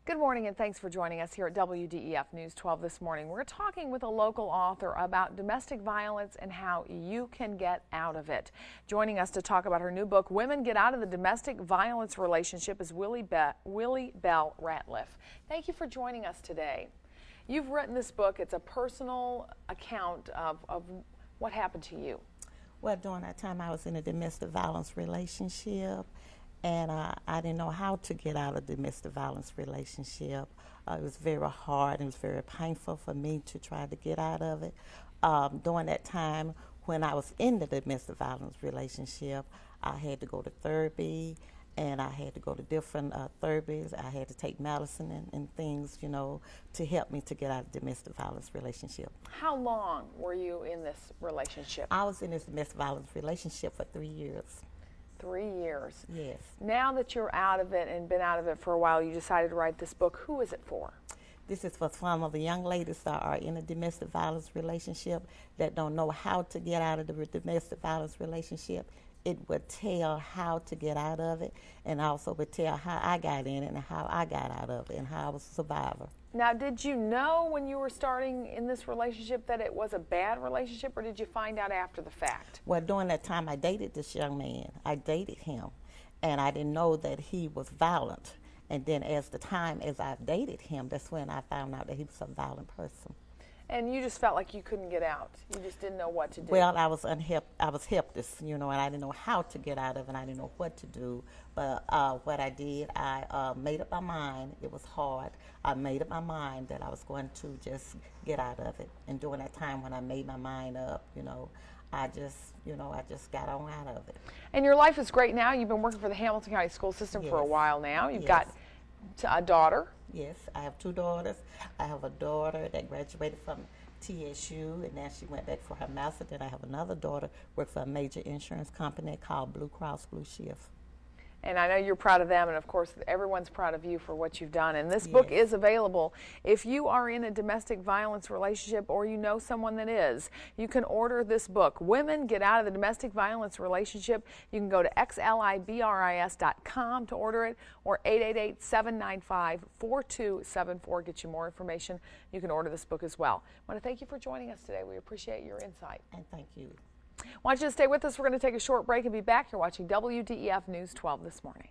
Good morning and thanks for joining us here at WDEF News 12 this morning. We're talking with a local author about domestic violence and how you can get out of it. Joining us to talk about her new book, Women Get Out of the Domestic Violence Relationship, is Willie Bell Ratliff. Thank you for joining us today. You've written this book. It's a personal account of what happened to you. Well, during that time I was in a domestic violence relationship, and I didn't know how to get out of the domestic violence relationship. It was very hard and it was very painful for me to try to get out of it. During that time when I was in the domestic violence relationship, I had to go to therapy, and I had to go to different therapies. I had to take medicine and things, you know, to help me to get out of the domestic violence relationship. How long were you in this relationship? I was in this domestic violence relationship for 3 years. 3 years. Yes. Now that you're out of it and been out of it for a while, you decided to write this book. Who is it for? This is for some of the young ladies that are in a domestic violence relationship that don't know how to get out of the domestic violence relationship. It would tell how to get out of it, and also would tell how I got in it and how I got out of it and how I was a survivor. Now, did you know when you were starting in this relationship that it was a bad relationship, or did you find out after the fact? Well, during that time I dated this young man. I dated him, and I didn't know that he was violent. And then as I dated him, that's when I found out that he was a violent person. And you just felt like you couldn't get out. You just didn't know what to do. Well, I was helpless, you know, and I didn't know how to get out of it, and I didn't know what to do. But what I did, I made up my mind. It was hard. I made up my mind that I was going to just get out of it. And during that time when I made my mind up, you know, I just got on out of it. And your life is great now. You've been working for the Hamilton County School System for a while now. You've got a daughter. Yes, I have 2 daughters. I have a daughter that graduated from TSU, and now she went back for her master's. Then I have another daughter works for a major insurance company called Blue Cross Blue Shield. And I know you're proud of them, and of course everyone's proud of you for what you've done. And this book is available. If you are in a domestic violence relationship or you know someone that is, you can order this book, Women Get Out of the Domestic Violence Relationship. You can go to xlibris.com to order it, or 888-795-4274 gets you more information. You can order this book as well. I want to thank you for joining us today. We appreciate your insight. And thank you. I want you to stay with us. We're going to take a short break and be back. You're watching WDEF News 12 this morning.